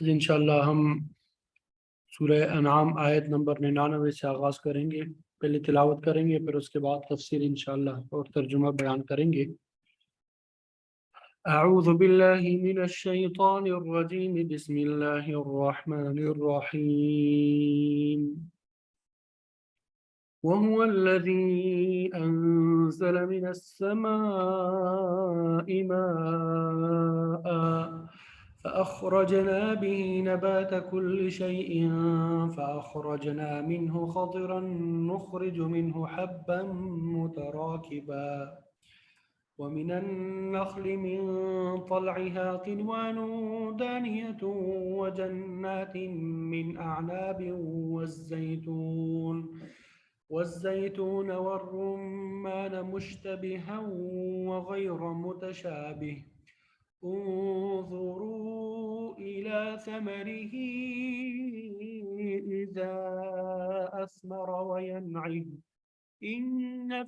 آج انشاءاللہ ہم سورہ انعام آیت نمبر 99 سے آغاز کریں گے۔ پہلے تلاوت کریں گے، پھر اس کے بعد تفسیر انشاءاللہ اور ترجمہ بیان کریں گے۔ اعوذ باللہ من الشیطان الرجیم، بسم اللہ الرحمن الرحیم۔ وهو الذي أنزل من السماء ماء فأخرجنا به نبات كل شيء فأخرجنا منه خضرا نخرج منه حبا متراكبا ومن النخل من طلعها قنوان دانية وجنات من أعناب والزيتون والرمان مشتبها وغير متشابه انظروا إلى ثمره إذا أثمر وينعه إن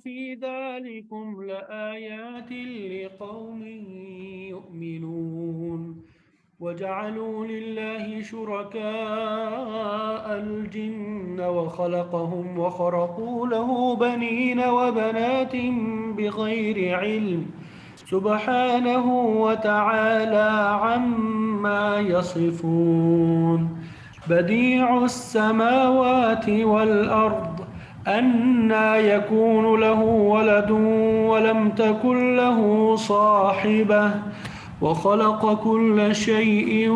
في ذلكم لآيات لقوم يؤمنون وجعلوا لله شركاء الجن وخلقهم وخرقوا له بنين وبنات بغير علم سبحانه وتعالى عما يصفون بديع السماوات والأرض أنى يكون له ولد ولم تكن له صاحبة وخلق كل شيء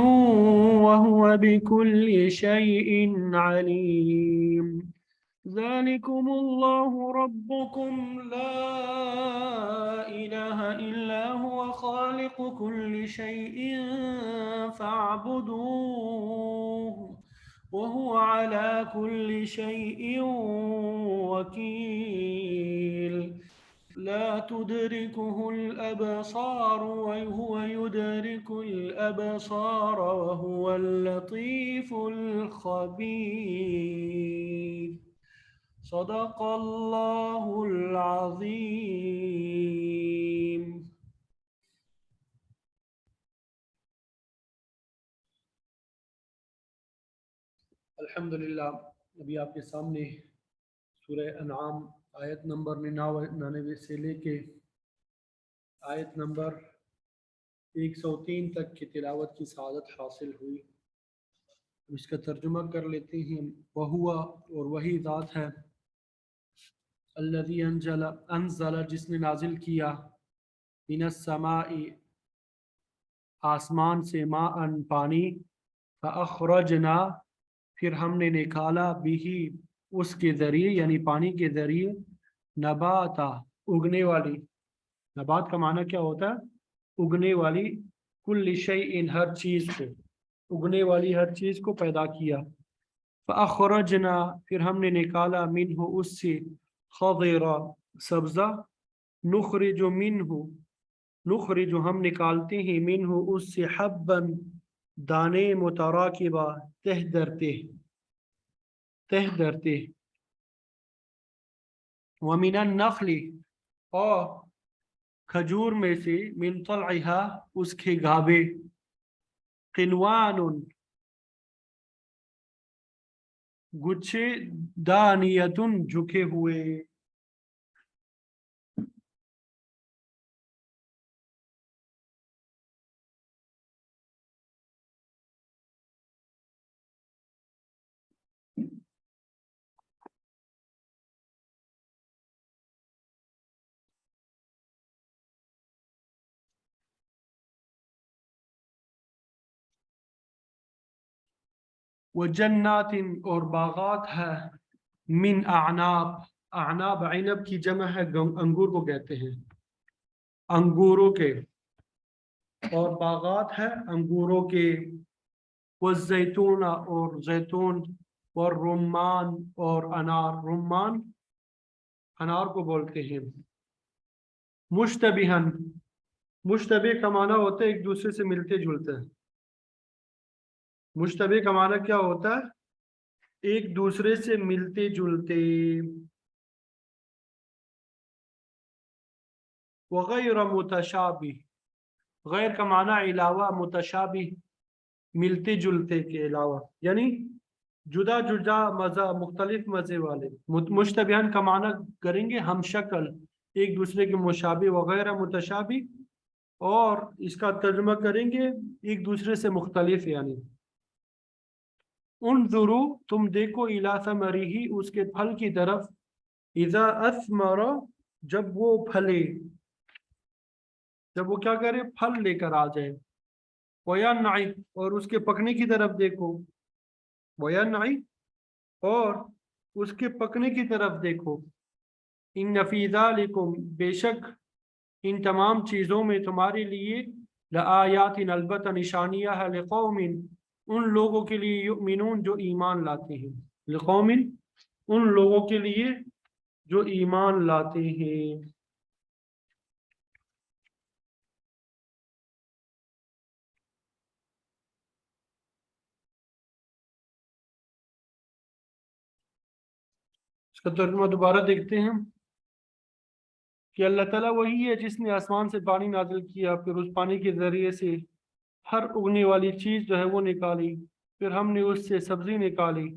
وهو بكل شيء عليم ذلكم الله ربكم لا إله إلا هو خالق كل شيء فاعبدوه وهو على كل شيء وكيل لا تدركه الأبصار وهو يدرك الأبصار وهو اللطيف الخبير صدق الله العظيم۔ الحمدللہ، ابھی آپ کے سامنے سورہ انعام آیت نمبر 99 سے لے کے آیت نمبر 103 تک کی تلاوت کی سعادت حاصل ہوئی۔ اس کا ترجمہ کر لیتے ہیں۔ وہوا، اور وہی ذات ہے، الذی انزل، جس نے نازل کیا، من السماء، آسمان سے، ماء، پانی، فاخرجنا، پھر ہم نے نکالا، بھی، اس کے ذریعے، یعنی پانی کے ذریعے، نباتا، اگنے والی، نبات کا معنی کیا ہوتا ہے؟ اگنے والی، کل شیء، ہر چیز کو، اگنے والی ہر چیز کو پیدا کیا۔ فاخرجنا، پھر ہم نے نکالا، منہ، اس سے، خضرا، سبزہ، نخرج منہ، نخرج، ہم نکالتے ہیں، منہ، اس سے، حبا، دانے، متراکبہ، تہ درتے، ومن النخل، اور کھجور میں سے، من طلعها، اس کے گابے، قنوان، گچھے، دانیتن، جھکے ہوئے، وجنات، اور باغات ہے، من اعناب، اعناب عنب کی جمع ہے، انگور کو کہتے ہیں، انگوروں کے، اور باغات ہے انگوروں کے، والزیتون، اور زیتون، والرمان، اور انار، رمان انار کو بولتے ہیں، مشتبہن، مشتبہ کا معنی ہوتا ہے ایک دوسرے سے ملتے جلتے ہیں، مشتبہ کا معنی کیا ہوتا ہے؟ ایک دوسرے سے ملتے جلتے، وغیر متشابہ، غیر کا معنی علاوہ، متشابہ ملتے جلتے کے علاوہ، یعنی جدا جدا مزہ، مختلف مزے والے۔ مشتبہان کا معنی کریں گے ہم شکل، ایک دوسرے کے مشابہ وغیرہ متشابہ، اور اس کا ترجمہ کریں گے ایک دوسرے سے مختلف، یعنی انظروا تم دیکھو الی ثمرہ اس کے پھل کی طرف، اذا اثمر جب وہ پھلے، جب وہ کیا کرے، پھل لے کر آ جائے، وینعی اور اس کے پکنے کی طرف دیکھو، وینعی اور اس کے پکنے کی طرف دیکھو، ان فی ذالکم بے شک ان تمام چیزوں میں تمہارے لیے لآیات البتہ نشانیاں ہے، لقوم ان لوگوں کے لیے یؤمنون جو ایمان لاتے ہیں، لقوم ان لوگوں کے لیے جو ایمان لاتے ہیں۔ اس کا ترجمہ دوبارہ دیکھتے ہیں کہ اللہ تعالیٰ وہی ہے جس نے آسمان سے پانی نازل کیا، پھر اس پانی کے ذریعے سے ہر اگنے والی چیز جو ہے وہ نکالی، پھر ہم نے اس سے سبزی نکالی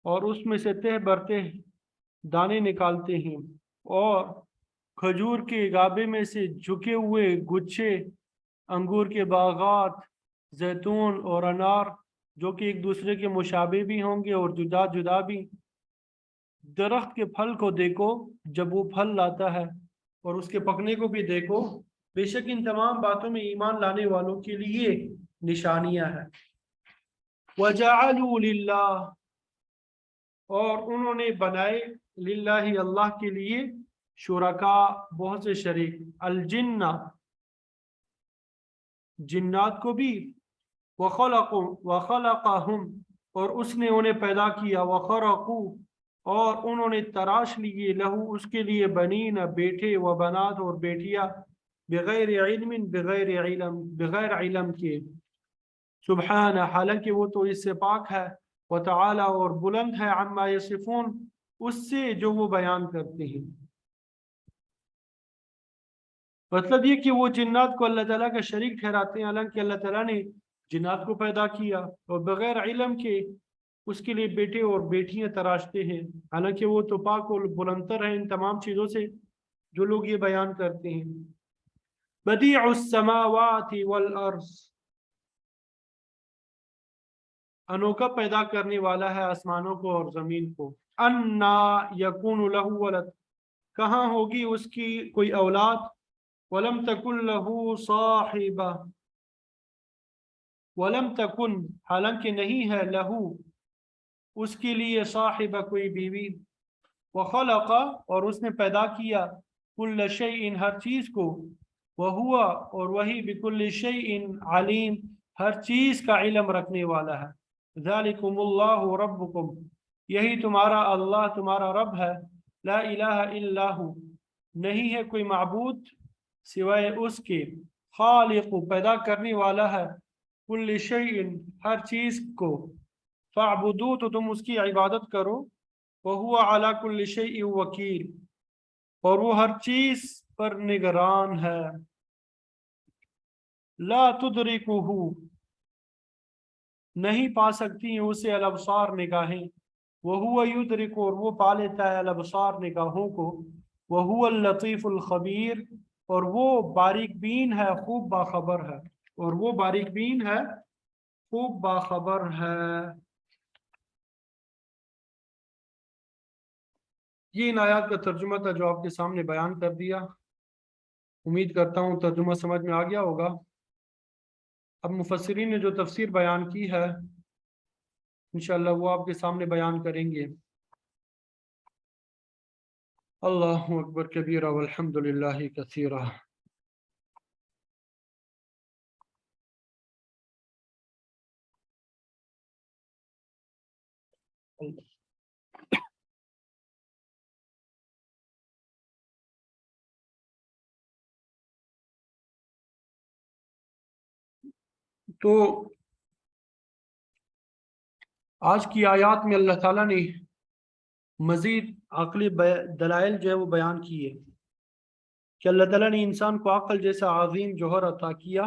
اور اس میں سے تہ برتے دانے نکالتے ہیں، اور کھجور کے گابے میں سے جھکے ہوئے گچھے، انگور کے باغات، زیتون اور انار جو کہ ایک دوسرے کے مشابہ بھی ہوں گے اور جدا جدا بھی۔ درخت کے پھل کو دیکھو جب وہ پھل لاتا ہے، اور اس کے پکنے کو بھی دیکھو، بے شک ان تمام باتوں میں ایمان لانے والوں کے لیے نشانیاں ہیں۔ وَجَعَلُوا لِلَّهِ اور انہوں نے بنائے، للہ اللہ کے لیے، شرکا بہت سے شریک، الجن جنات کو بھی، وخلقہم اور اس نے انہیں پیدا کیا، وخرقوا اور انہوں نے تراش لیے، لہو اس کے لیے، بنین بیٹے، و بنات اور بیٹیاں، بغیر علم بغیر علم کے، سبحانہ حالانکہ وہ تو اس سے پاک ہے، وتعالی اور بلند ہے، عما یصفون اس سے جو وہ بیان کرتے ہیں۔ مطلب یہ کہ وہ جنات کو اللہ تعالیٰ کا شریک ٹھہراتے ہیں، حالانکہ اللہ تعالیٰ نے جنات کو پیدا کیا، اور بغیر علم کے اس کے لیے بیٹے اور بیٹیاں تراشتے ہیں، حالانکہ وہ تو پاک اور بلندتر ہیں ان تمام چیزوں سے جو لوگ یہ بیان کرتے ہیں۔ بدیع السماوات والارض انوکھا پیدا کرنے والا ہے آسمانوں کو اور زمین کو، انا یکون لہ ولد کہاں ہوگی اس کی کوئی اولاد، ولم تکن لہ صاحبہ ولم تکن حالانکہ نہیں ہے، لہو اس کے لیے، صاحبہ کوئی بیوی، وخلق اور اس نے پیدا کیا، کل شیء ہر چیز کو، وہو اور وہی بکل شیء علیم ہر چیز کا علم رکھنے والا ہے۔ ذالکم اللہ ربکم یہی تمہارا اللہ تمہارا رب ہے، لا الہ الا ہو نہیں ہے کوئی معبود سوائے اس کے، خالق پیدا کرنے والا ہے، کل شیء ہر چیز کو، فاعبدو تو تم اس کی عبادت کرو، وہو علی کل شیء وکیل اور وہ ہر چیز پر نگران ہے۔ لا تدرکہ نہیں پا سکتی ہیں اسے الابصار نگاہیں، وہو یدرک اور وہ پا لیتا ہے الابصار نگاہوں کو، وہو اللطیف الخبیر اور وہ باریک بین ہے خوب باخبر ہے، اور وہ باریک بین ہے خوب باخبر ہے۔ یہ ان آیات کا ترجمہ تھا جو آپ کے سامنے بیان کر دیا، امید کرتا ہوں ترجمہ سمجھ میں آ گیا ہوگا۔ اب مفسرین نے جو تفسیر بیان کی ہے انشاءاللہ وہ آپ کے سامنے بیان کریں گے۔ اللہ اکبر کبیرہ والحمد للہ کثیرہ۔ تو آج کی آیات میں اللہ تعالیٰ نے مزید عقلی دلائل جو ہے وہ بیان کیے کہ اللہ تعالیٰ نے انسان کو عقل جیسا عظیم جوہر عطا کیا،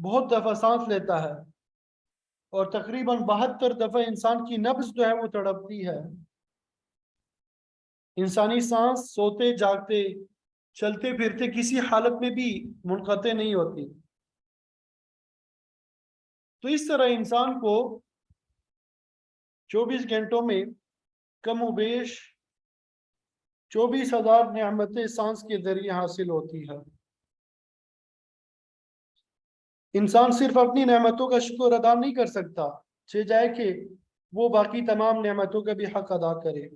بہت دفعہ سانس لیتا ہے اور تقریباً 72 دفعہ انسان کی نبض جو ہے وہ تڑپتی ہے۔ انسانی سانس سوتے جاگتے چلتے پھرتے کسی حالت میں بھی منقطع نہیں ہوتی۔ تو اس طرح انسان کو 24 گھنٹوں میں کم و بیش 24,000 نعمتیں سانس کے ذریعے حاصل ہوتی ہے۔ انسان صرف اپنی نعمتوں کا شکر ادا نہیں کر سکتا، چاہے جائے کہ وہ باقی تمام نعمتوں کا بھی حق ادا کرے۔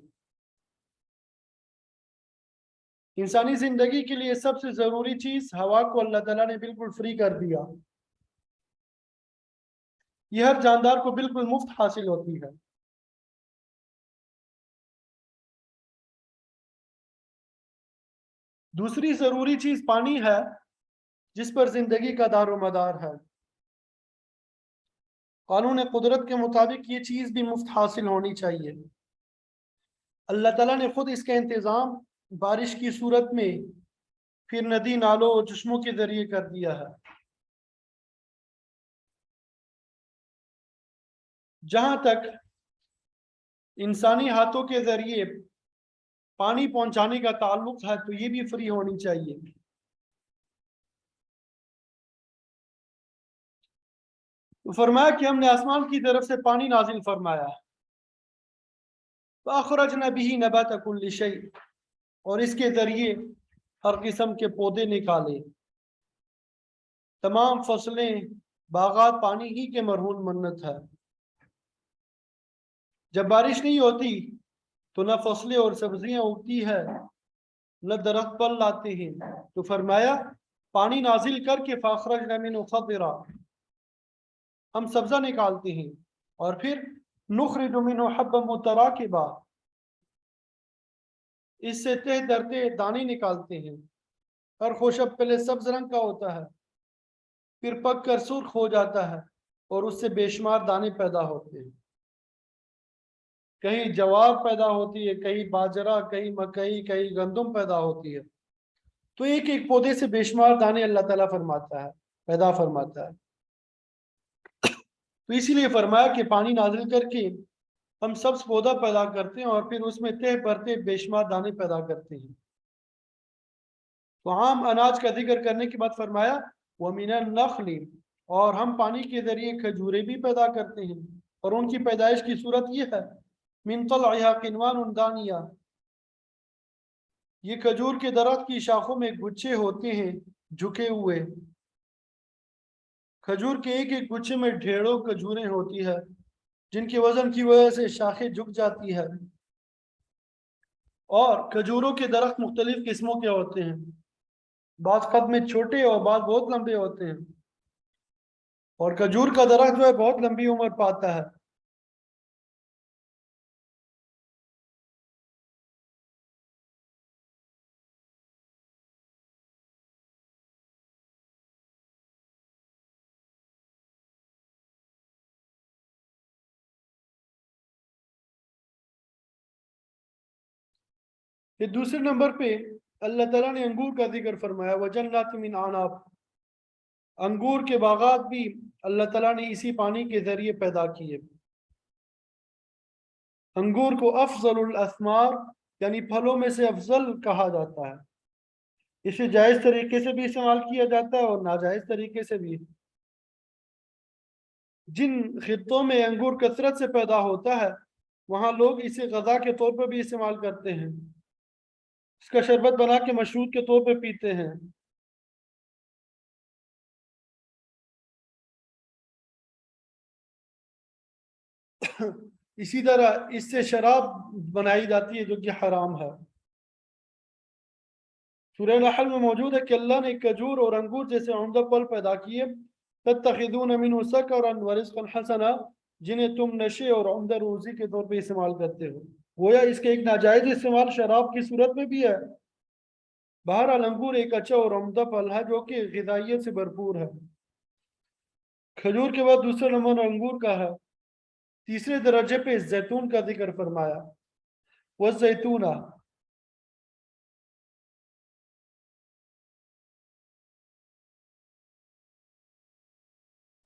انسانی زندگی کے لیے سب سے ضروری چیز ہوا کو اللہ تعالیٰ نے بالکل فری کر دیا۔ یہ ہر جاندار کو بالکل مفت حاصل ہوتی ہے۔ دوسری ضروری چیز پانی ہے، جس پر زندگی کا دار و مدار ہے۔ قانون قدرت کے مطابق یہ چیز بھی مفت حاصل ہونی چاہیے۔ اللہ تعالیٰ نے خود اس کا انتظام بارش کی صورت میں پھر ندی نالوں اور چشموں کے ذریعے کر دیا ہے۔ جہاں تک انسانی ہاتھوں کے ذریعے پانی پہنچانے کا تعلق ہے تو یہ بھی فری ہونی چاہیے۔ فرمایا کہ ہم نے آسمان کی طرف سے پانی نازل فرمایا، فَأَخْرَجْنَا بِهِ نَبَاتَ كُلِّ شَيْءٍ، اور اس کے ذریعے ہر قسم کے پودے نکالے۔ تمام فصلیں باغات پانی ہی کے مرہون منت ہے۔ جب بارش نہیں ہوتی تو نہ فصلیں اور سبزیاں اگتی ہے نہ درخت پھل لاتے ہیں، تو فرمایا پانی نازل کر کے فَأَخْرَجْنَا مِنْهُ خَضِرًا، ہم سبزہ نکالتے ہیں، اور پھر نُخْرِجُ مِنْهُ حَبًّا مُتَرَاكِبًا، اس سے تہ درتے دانے نکالتے ہیں۔ ہر خوشب پہلے سبز رنگ کا ہوتا ہے، پھر پک کر سرخ ہو جاتا ہے اور اس سے بے شمار دانے پیدا ہوتے ہیں۔ کہیں جوار پیدا ہوتی ہے، کہیں باجرہ، کہیں مکئی، کہیں گندم پیدا ہوتی ہے۔ تو ایک ایک پودے سے بے شمار دانے اللہ تعالیٰ فرماتا ہے، پیدا فرماتا ہے۔ تو اسی لیے فرمایا کہ پانی نازل کر کے ہم سبز پودا پیدا کرتے ہیں اور پھر اس میں تہ برتے بے شمار دانے پیدا کرتے ہیں۔ تو عام اناج کا ذکر کرنے کے بعد فرمایا وَمِنَ النَّخْلِ، اور ہم پانی کے ذریعے کھجورے بھی پیدا کرتے ہیں، اور ان کی پیدائش کی صورت یہ ہے مِن طَلْعِهَا قِنْوَانٌ دَانِيَةٌ، یہ کھجور کے درخت کی شاخوں میں گچھے ہوتے ہیں جھکے ہوئے۔ کھجور کے ایک ایک گچھے میں ڈھیروں کھجوریں ہوتی ہے جن کے وزن کی وجہ سے شاخیں جھک جاتی ہے۔ اور کھجوروں کے درخت مختلف قسموں کے ہوتے ہیں، بعض قد میں چھوٹے اور بعض بہت لمبے ہوتے ہیں، اور کھجور کا درخت جو ہے بہت لمبی عمر پاتا ہے۔ پھر دوسرے نمبر پہ اللہ تعالیٰ نے انگور کا ذکر فرمایا وَجَنَّاتٍ مِّنْ أَعْنَابٍ، انگور کے باغات بھی اللہ تعالیٰ نے اسی پانی کے ذریعے پیدا کیے۔ انگور کو افضل الاسمار یعنی پھلوں میں سے افضل کہا جاتا ہے۔ اسے جائز طریقے سے بھی استعمال کیا جاتا ہے اور ناجائز طریقے سے بھی۔ جن خطوں میں انگور کثرت سے پیدا ہوتا ہے وہاں لوگ اسے غذا کے طور پر بھی استعمال کرتے ہیں، اس کا شربت بنا کے مشروب کے طور پہ پیتے ہیں۔ اسی طرح اس سے شراب بنائی جاتی ہے جو کہ حرام ہے۔ سورہ نحل میں موجود ہے کہ اللہ نے کھجور اور انگور جیسے عمدہ پھل پیدا کیے، تتخذون منہ سکرا ورزقا حسنا، جنہیں تم نشے اور عمدہ روزی کے طور پہ استعمال کرتے ہو۔ گویا اس کے ایک ناجائز استعمال شراب کی صورت میں بھی ہے۔ بہرحال انگور ایک اچھا اور عمدہ پھل ہے جو کہ غذائیت سے بھرپور ہے۔ کھجور کے بعد دوسرا نمبر انگور کا ہے۔ تیسرے درجے پہ زیتون کا ذکر فرمایا والزیتون،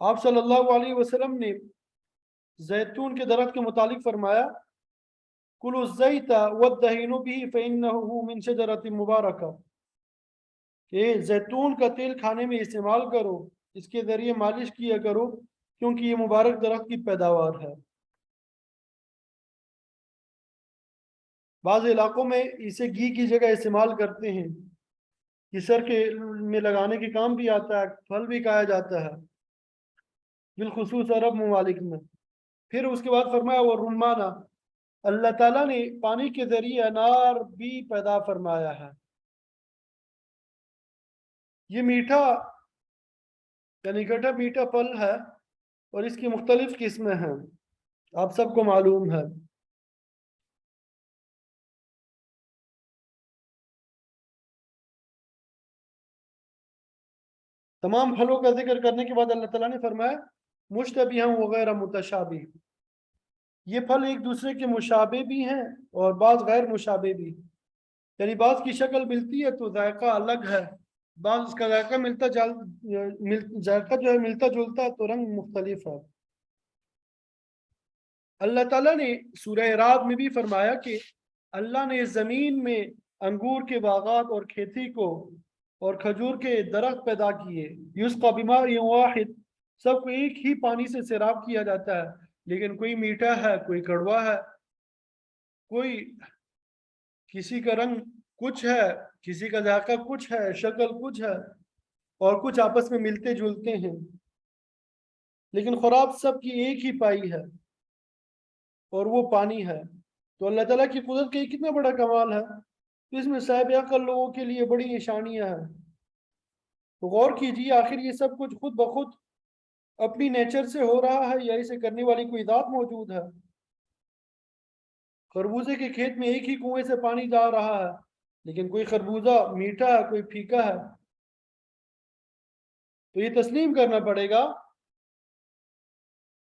آپ صلی اللہ علیہ وسلم نے زیتون کے درخت کے متعلق فرمایا کلوا الزیت وادہنوا بہ فإنہ من شجرۃ مبارکہ، کہ زیتون کا تیل کھانے میں استعمال کرو، اس کے ذریعے مالش کیا کرو کیونکہ یہ مبارک درخت کی پیداوار ہے۔ بعض علاقوں میں اسے گھی کی جگہ استعمال کرتے ہیں، یہ سر کے میں لگانے کے کام بھی آتا ہے، پھل بھی کھایا جاتا ہے بالخصوص عرب ممالک میں۔ پھر اس کے بعد فرمایا وہ رمانہ، اللہ تعالیٰ نے پانی کے ذریعے انار بھی پیدا فرمایا ہے۔ یہ میٹھا یعنی کھٹا میٹھا پھل ہے اور اس کی مختلف قسمیں ہیں، آپ سب کو معلوم ہے۔ تمام پھلوں کا ذکر کرنے کے بعد اللہ تعالیٰ نے فرمایا مشتبہ وغیرہ متشابہ، یہ پھل ایک دوسرے کے مشابہ بھی ہیں اور بعض غیر مشابہ بھی، یعنی بعض کی شکل ملتی ہے تو ذائقہ الگ ہے، بعض اس کا ذائقہ ذائقہ جو ہے ملتا جلتا ہے تو رنگ مختلف ہے۔ اللہ تعالیٰ نے سورہ رعد میں بھی فرمایا کہ اللہ نے زمین میں انگور کے باغات اور کھیتی کو اور کھجور کے درخت پیدا کیے، یسقى بماء واحد، سب کو ایک ہی پانی سے سیراب کیا جاتا ہے، لیکن کوئی میٹھا ہے، کوئی کڑوا ہے، کوئی کسی کا رنگ کچھ ہے، کسی کا ذائقہ کچھ ہے، شکل کچھ ہے، اور کچھ آپس میں ملتے جلتے ہیں، لیکن خوراک سب کی ایک ہی پائی ہے اور وہ پانی ہے۔ تو اللہ تعالیٰ کی قدرت کا یہ کتنا بڑا کمال ہے، اس میں صاحب عقل لوگوں کے لیے بڑی نشانیاں ہیں۔ تو غور کیجیے آخر یہ سب کچھ خود بخود اپنی نیچر سے ہو رہا ہے یا اسے کرنے والی کوئی ذات موجود ہے؟ خربوزے کے کھیت میں ایک ہی کنویں سے پانی جا رہا ہے، لیکن کوئی خربوزہ میٹھا ہے، کوئی پھیکا ہے، تو یہ تسلیم کرنا پڑے گا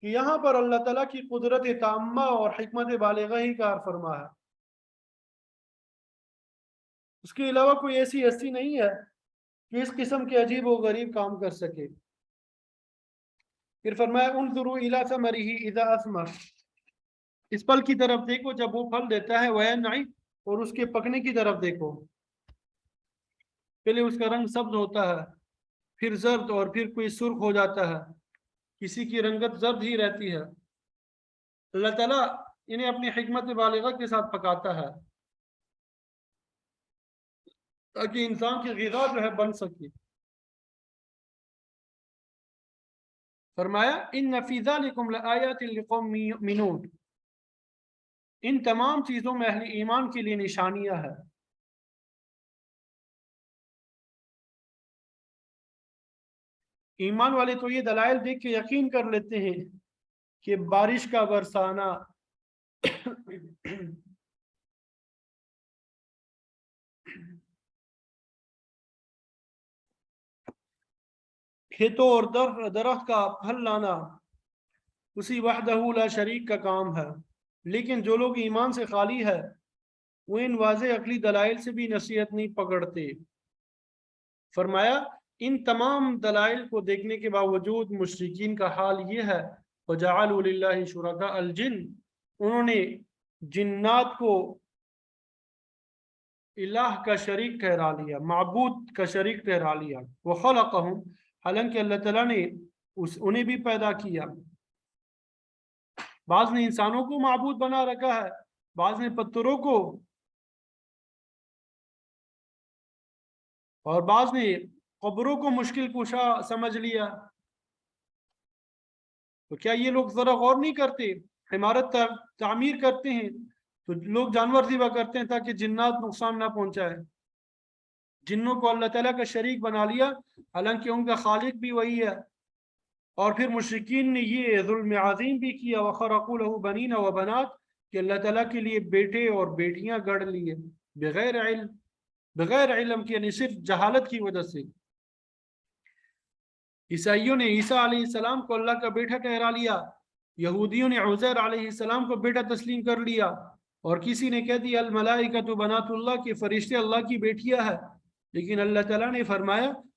کہ یہاں پر اللہ تعالیٰ کی قدرت تامہ اور حکمت بالغہ ہی کار فرما ہے، اس کے علاوہ کوئی ایسی ہستی نہیں ہے کہ اس قسم کے عجیب و غریب کام کر سکے۔ پھر فرمایا انظروا الی ثمرہ اذا اثمر، اس پھل کی طرف دیکھو جب وہ پھل دیتا ہے، وینعی، اور اس کے پکنے کی طرف دیکھو، پہلے اس کا رنگ سبز ہوتا ہے، پھر زرد، اور پھر کوئی سرخ ہو جاتا ہے، کسی کی رنگت زرد ہی رہتی ہے۔ اللہ تعالیٰ انہیں اپنی حکمت بالغہ کے ساتھ پکاتا ہے تاکہ انسان کی غذا جو ہے بن سکے۔ فرمایا ان فی ذلکم لآیات لقوم یؤمنون، ان تمام چیزوں میں اہل ایمان کے لیے نشانیاں ہیں۔ ایمان والے تو یہ دلائل دیکھ کے یقین کر لیتے ہیں کہ بارش کا برسانا کھیتوں اور درخت کا پھل لانا اسی وحدہ لا شریک کا کام ہے، لیکن جو لوگ ایمان سے خالی ہے وہ ان واضح عقلی دلائل سے بھی نصیحت نہیں پکڑتے۔ فرمایا ان تمام دلائل کو دیکھنے کے باوجود مشرکین کا حال یہ ہے وَجَعَلُوا لِلَّهِ شُرَكَاءَ الْجِنِّ، انہوں نے جنات کو الہ کا شریک ٹھہرا لیا، معبود کا شریک ٹھہرا لیا۔ وَخَلَقَهُمْ، حالانکہ اللہ تعالیٰ نے انہیں بھی پیدا کیا، بعض نے انسانوں کو معبود بنا رکھا ہے، بعض نے پتھروں کو، اور بعض نے قبروں کو مشکل کشا سمجھ لیا۔ تو کیا یہ لوگ ذرا غور نہیں کرتے؟ عمارت تعمیر کرتے ہیں تو لوگ جانور ذبح کرتے ہیں تاکہ جنات نقصان نہ پہنچائے، جنوں کو اللہ تعالیٰ کا شریک بنا لیا حالانکہ ان کا خالق بھی وہی ہے۔ اور پھر مشرکین نے یہ ظلم عظیم بھی کیا وَخَرَقُوا لَهُ بَنِينَ وَبَنَاتٍ، کہ اللہ تعالیٰ کے لیے بیٹے اور بیٹیاں گڑھ لیے بغیر علم کے، یعنی صرف جہالت کی وجہ سے۔ عیسائیوں نے عیسیٰ علیہ السلام کو اللہ کا بیٹا ٹھہرا لیا، یہودیوں نے عزیر علیہ السلام کو بیٹا تسلیم کر لیا، اور کسی نے کہہ دیا الملائکۃ بنات اللہ، کہ فرشتے اللہ کی بیٹیاں ہے، لیکن اللہ تعالیٰ نے فرمایا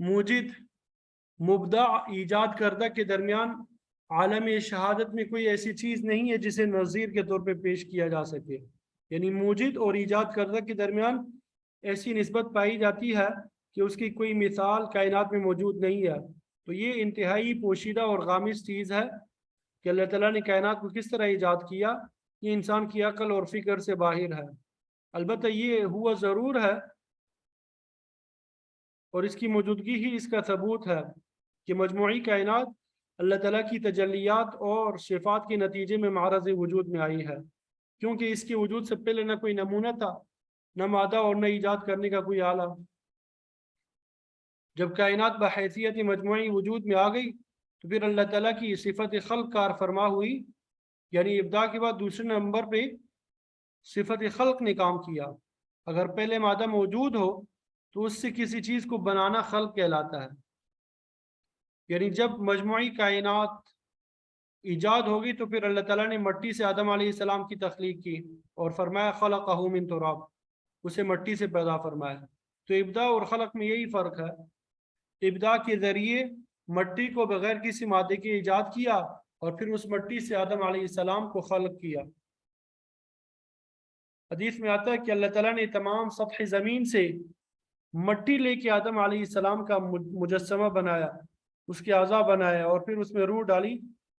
موجد مبدع ایجاد کردہ کے درمیان عالم شہادت میں کوئی ایسی چیز نہیں ہے جسے نظیر کے طور پہ پیش کیا جا سکے. یعنی موجد اور ایجاد کردہ کے درمیان ایسی نسبت پائی جاتی ہے کہ اس کی کوئی مثال کائنات میں موجود نہیں ہے. تو یہ انتہائی پوشیدہ اور غامض چیز ہے کہ اللہ تعالیٰ نے کائنات کو کس طرح ایجاد کیا. یہ انسان کی عقل اور فکر سے باہر ہے. البتہ یہ ہوا ضرور ہے اور اس کی موجودگی ہی اس کا ثبوت ہے کہ مجموعی کائنات اللہ تعالیٰ کی تجلیات اور صفات کے نتیجے میں معرض وجود میں آئی ہے، کیونکہ اس کے وجود سے پہلے نہ کوئی نمونہ تھا، نہ مادہ اور نہ ایجاد کرنے کا کوئی آلہ. جب کائنات بحیثیت مجموعی وجود میں آ گئی تو پھر اللہ تعالیٰ کی صفت خلق کار فرما ہوئی، یعنی ابداع کے بعد دوسرے نمبر پہ صفت خلق نے کام کیا. اگر پہلے مادہ موجود ہو تو اس سے کسی چیز کو بنانا خلق کہلاتا ہے. یعنی جب مجموعی کائنات ایجاد ہوگی تو پھر اللہ تعالیٰ نے مٹی سے آدم علیہ السلام کی تخلیق کی اور فرمایا خلقہ من تراب، اسے مٹی سے پیدا فرمایا. تو ابداع اور خلق میں یہی فرق ہے. ابداع کے ذریعے مٹی کو بغیر کسی مادے کے ایجاد کیا اور پھر اس مٹی سے آدم علیہ السلام کو خلق کیا. حدیث میں آتا ہے کہ اللہ تعالیٰ نے تمام سطح زمین سے مٹی لے کے آدم علیہ السلام کا مجسمہ بنایا، اس کے اعضاء بنایا اور پھر اس میں روح ڈالی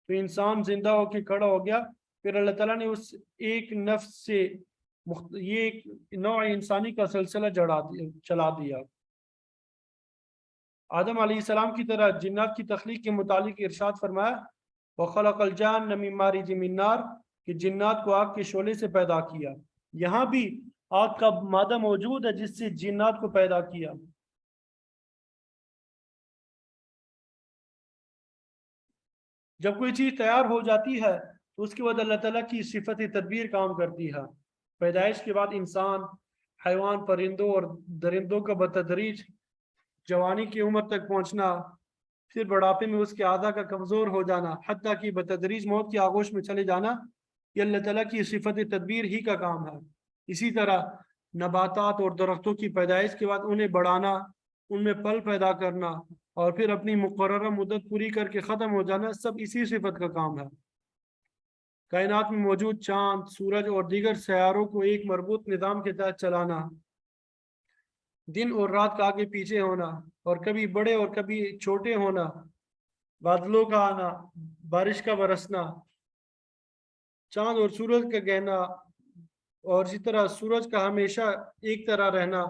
تو انسان زندہ ہو کے کھڑا ہو گیا. پھر اللہ تعالیٰ نے اس ایک نفس سے یہ ایک نوع انسانی کا سلسلہ چلا دیا. آدم علیہ السلام کی طرح جنات کی تخلیق کے متعلق ارشاد فرمایا وَخَلَقَ الْجَانَّ مِن مَارِجٍ مِن نَار، کہ جنات کو آگ کے شعلے سے پیدا کیا. یہاں بھی آگ کا مادہ موجود ہے جس سے جنات کو پیدا کیا. جب کوئی چیز تیار ہو جاتی ہے تو اس کے بعد اللہ تعالیٰ کی صفت تدبیر کام کرتی ہے. پیدائش کے بعد انسان، حیوان، پرندوں اور درندوں کا بتدریج جوانی کی عمر تک پہنچنا، پھر بڑھاپے میں اس کے اعضاء کا کمزور ہو جانا، حتیٰ کہ بتدریج موت کی آغوش میں چلے جانا، یہ اللہ تعالیٰ کی صفت تدبیر ہی کا کام ہے. اسی طرح نباتات اور درختوں کی پیدائش کے بعد انہیں بڑھانا، ان میں پھل پیدا کرنا اور پھر اپنی مقررہ مدت پوری کر کے ختم ہو جانا، سب اسی صفت کا کام ہے. کائنات میں موجود چاند، سورج اور دیگر سیاروں کو ایک مربوط نظام کے تحت چلانا، دن اور رات کا آگے پیچھے ہونا اور کبھی بڑے اور کبھی چھوٹے ہونا، بادلوں کا آنا، بارش کا برسنا، چاند اور سورج کا گہنا اور اسی طرح سورج کا ہمیشہ ایک طرح رہنا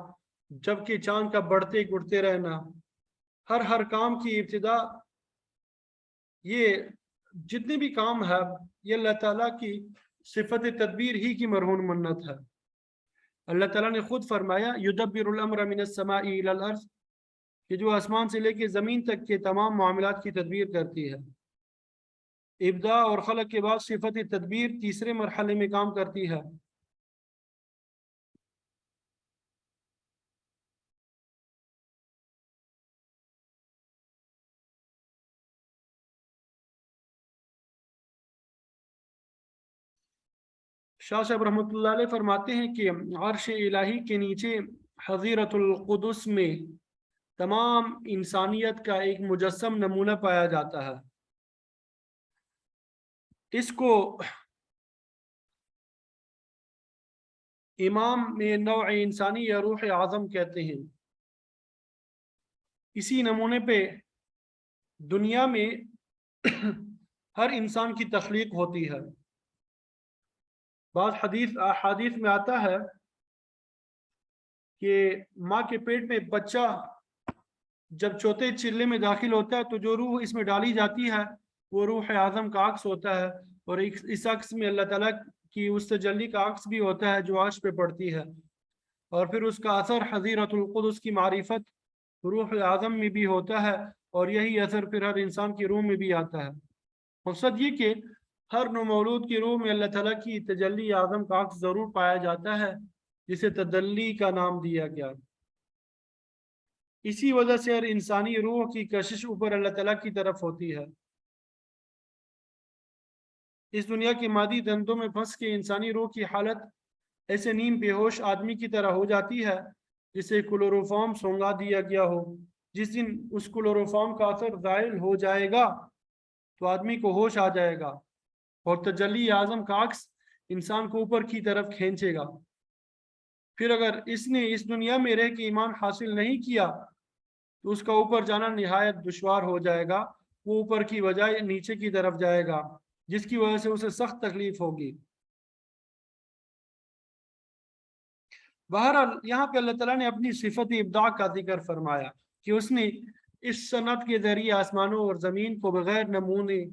جبکہ چاند کا بڑھتے گڑتے رہنا. ہر کام کی ابتدا، یہ جتنے بھی کام ہے یہ اللہ تعالیٰ کی صفت تدبیر ہی کی مرہون منت ہے. اللہ تعالیٰ نے خود فرمایا یدبر الامر من السماء الى الارض، کہ جو آسمان سے لے کے زمین تک کے تمام معاملات کی تدبیر کرتی ہے. ابداع اور خلق کے بعد صفت تدبیر تیسرے مرحلے میں کام کرتی ہے. شاہ صاحب رحمۃ اللہ علیہ فرماتے ہیں کہ عرش الہی کے نیچے حضیرت القدس میں تمام انسانیت کا ایک مجسم نمونہ پایا جاتا ہے. اس کو امام میں نوع انسانی یا روح اعظم کہتے ہیں. اسی نمونے پہ دنیا میں ہر انسان کی تخلیق ہوتی ہے. بعض احادیث میں آتا ہے کہ ماں کے پیٹ میں بچہ جب چوتھے چلے میں داخل ہوتا ہے تو جو روح اس میں ڈالی جاتی ہے وہ روح اعظم کا عکس ہوتا ہے، اور اس عکس میں اللہ تعالیٰ کی اس تجلی کا عکس بھی ہوتا ہے جو عرش پہ پڑتی ہے، اور پھر اس کا اثر حضیرت القدس کی معرفت روح اعظم میں بھی ہوتا ہے، اور یہی اثر پھر ہر انسان کی روح میں بھی آتا ہے. مقصد یہ کہ ہر نومولود کی روح میں اللہ تعالیٰ کی تجلی اعظم کا عکس ضرور پایا جاتا ہے جسے تدلی کا نام دیا گیا. اسی وجہ سے ہر انسانی روح کی کشش اوپر اللہ تعالیٰ کی طرف ہوتی ہے. اس دنیا کے مادی دندوں میں پھنس کے انسانی روح کی حالت ایسے نیم بے ہوش آدمی کی طرح ہو جاتی ہے جسے کلوروفارم سونگا دیا گیا ہو جس دن اس کلوروفارم کا اثر زائل ہو جائے گا تو آدمی کو ہوش آ جائے گا اور تجلی اعظم کا عکس انسان کو اوپر کی طرف کھینچے گا۔ پھر اگر اس نے اس دنیا میں رہ کے ایمان حاصل نہیں کیا تو اس کا اوپر جانا نہایت دشوار ہو جائے گا، وہ اوپر کی بجائے نیچے کی طرف جائے گا، جس کی وجہ سے اسے سخت تکلیف ہوگی۔ بہرحال یہاں پہ اللہ تعالیٰ نے اپنی صفت ابداع کا ذکر فرمایا کہ اس نے اس صنعت کے ذریعے آسمانوں اور زمین کو بغیر نمونے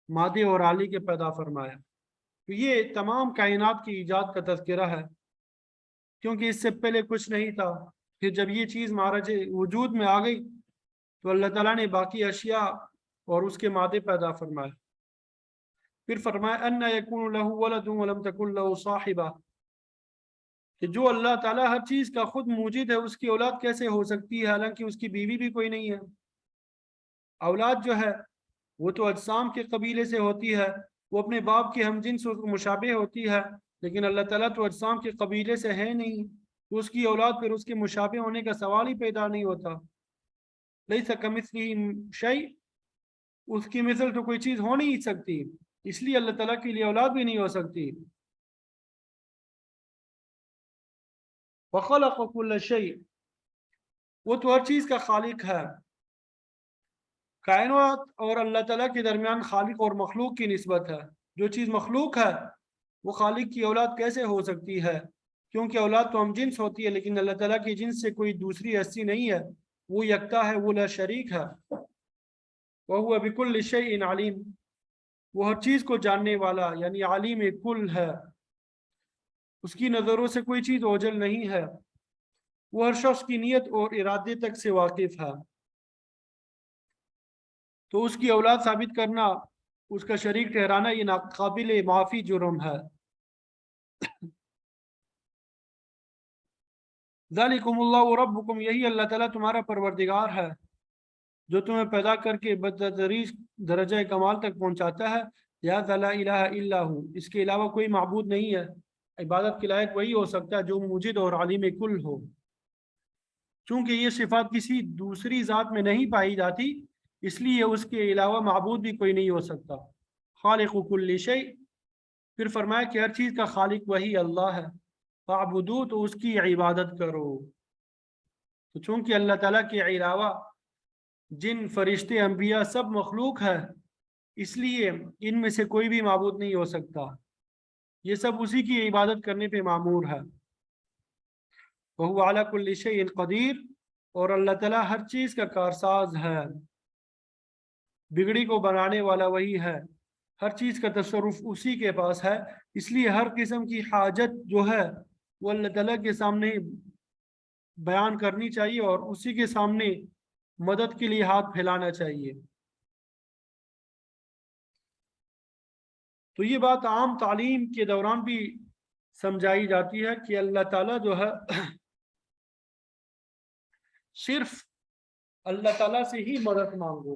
مادے اور آلی کے پیدا فرمایا۔ تو یہ تمام کائنات کی ایجاد کا تذکرہ ہے، کیونکہ اس سے پہلے کچھ نہیں تھا۔ پھر جب یہ چیز مہارج وجود میں آ گئی تو اللہ تعالیٰ نے باقی اشیاء اور اس کے مادے پیدا فرمائے۔ پھر فرمایا ان یکون لہ ولد ولم تکن لہ صاحبہ، کہ جو اللہ تعالیٰ ہر چیز کا خود موجود ہے اس کی اولاد کیسے ہو سکتی ہے حالانکہ اس کی بیوی بھی کوئی نہیں ہے۔ اولاد جو ہے وہ تو اجسام کے قبیلے سے ہوتی ہے، وہ اپنے باپ کے ہم جنس مشابہ ہوتی ہے، لیکن اللہ تعالیٰ تو اجسام کے قبیلے سے ہے نہیں، تو اس کی اولاد پھر اس کے مشابہ ہونے کا سوال ہی پیدا نہیں ہوتا۔ لیس کمثلہ شیء، اس کی مثل تو کوئی چیز ہو نہیں سکتی، اس لیے اللہ تعالیٰ کے لیے اولاد بھی نہیں ہو سکتی۔ وخلق كل شيء، وہ تو ہر چیز کا خالق ہے۔ کائنات اور اللہ تعالیٰ کے درمیان خالق اور مخلوق کی نسبت ہے۔ جو چیز مخلوق ہے وہ خالق کی اولاد کیسے ہو سکتی ہے؟ کیونکہ اولاد تو ہم جنس ہوتی ہے، لیکن اللہ تعالیٰ کی جنس سے کوئی دوسری ہستی نہیں ہے، وہ یکتا ہے، وہ لا شریک ہے۔ وَهُوَ بِكُلِّ شَيْءٍ عَلِيمٌ، وہ ہر چیز کو جاننے والا یعنی عالم کل ہے، اس کی نظروں سے کوئی چیز اوجھل نہیں ہے، وہ ہر شخص کی نیت اور ارادے تک سے واقف ہے۔ تو اس کی اولاد ثابت کرنا، اس کا شریک ٹھہرانا، یہ ناقابل معافی جرم ہے۔ ذالکم اللہ ربکم، یہی اللہ تعالیٰ تمہارا پروردگار ہے جو تمہیں پیدا کر کے بتدریج درجہ کمال تک پہنچاتا ہے۔ یا لا الہ الا ہو، اس کے علاوہ کوئی معبود نہیں ہے، عبادت کے لائق وہی ہو سکتا ہے جو موجود اور عالم کل ہو۔ چونکہ یہ صفات کسی دوسری ذات میں نہیں پائی جاتی، اس لیے اس کے علاوہ معبود بھی کوئی نہیں ہو سکتا۔ خالق کل شیء، پھر فرمایا کہ ہر چیز کا خالق وہی اللہ ہے، فاعبدو، تو اس کی عبادت کرو۔ تو چونکہ اللہ تعالیٰ کے علاوہ جن فرشتے انبیاء سب مخلوق ہے، اس لیے ان میں سے کوئی بھی معبود نہیں ہو سکتا، یہ سب اسی کی عبادت کرنے پہ مامور ہے۔ وَهُوَ عَلَى كُلِّ شَيْءٍ قَدِيرٌ، اور اللہ تعالیٰ ہر چیز کا کارساز ہے، بگڑی کو بنانے والا وہی ہے، ہر چیز کا تصرف اسی کے پاس ہے، اس لیے ہر قسم کی حاجت جو ہے وہ اللہ تعالیٰ کے سامنے بیان کرنی چاہیے اور اسی کے سامنے مدد کے لیے ہاتھ پھیلانا چاہیے۔ تو یہ بات عام تعلیم کے دوران بھی سمجھائی جاتی ہے کہ اللہ تعالیٰ جو ہے صرف اللہ تعالیٰ سے ہی مدد مانگو،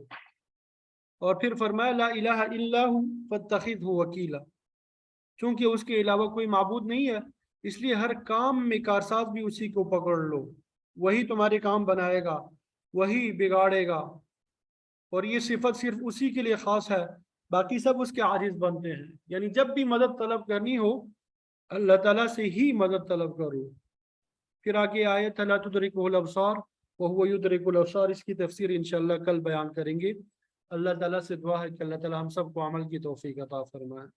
اور پھر فرمایا لا الہ الا ہو فاتخذہ وکیلا، چونکہ اس کے علاوہ کوئی معبود نہیں ہے، اس لیے ہر کام میں کارساز بھی اسی کو پکڑ لو، وہی تمہارے کام بنائے گا، وہی بگاڑے گا، اور یہ صفت صرف اسی کے لیے خاص ہے، باقی سب اس کے عاجز بنتے ہیں۔ یعنی جب بھی مدد طلب کرنی ہو اللہ تعالیٰ سے ہی مدد طلب کرو۔ پھر آگے آیت لا تدرکہ الابصار وہو یدرک الابصار، اس کی تفسیر انشاءاللہ کل بیان کریں گے۔ اللہ تعالیٰ سے دعا ہے کہ اللہ تعالیٰ ہم سب کو عمل کی توفیق عطا فرمائے۔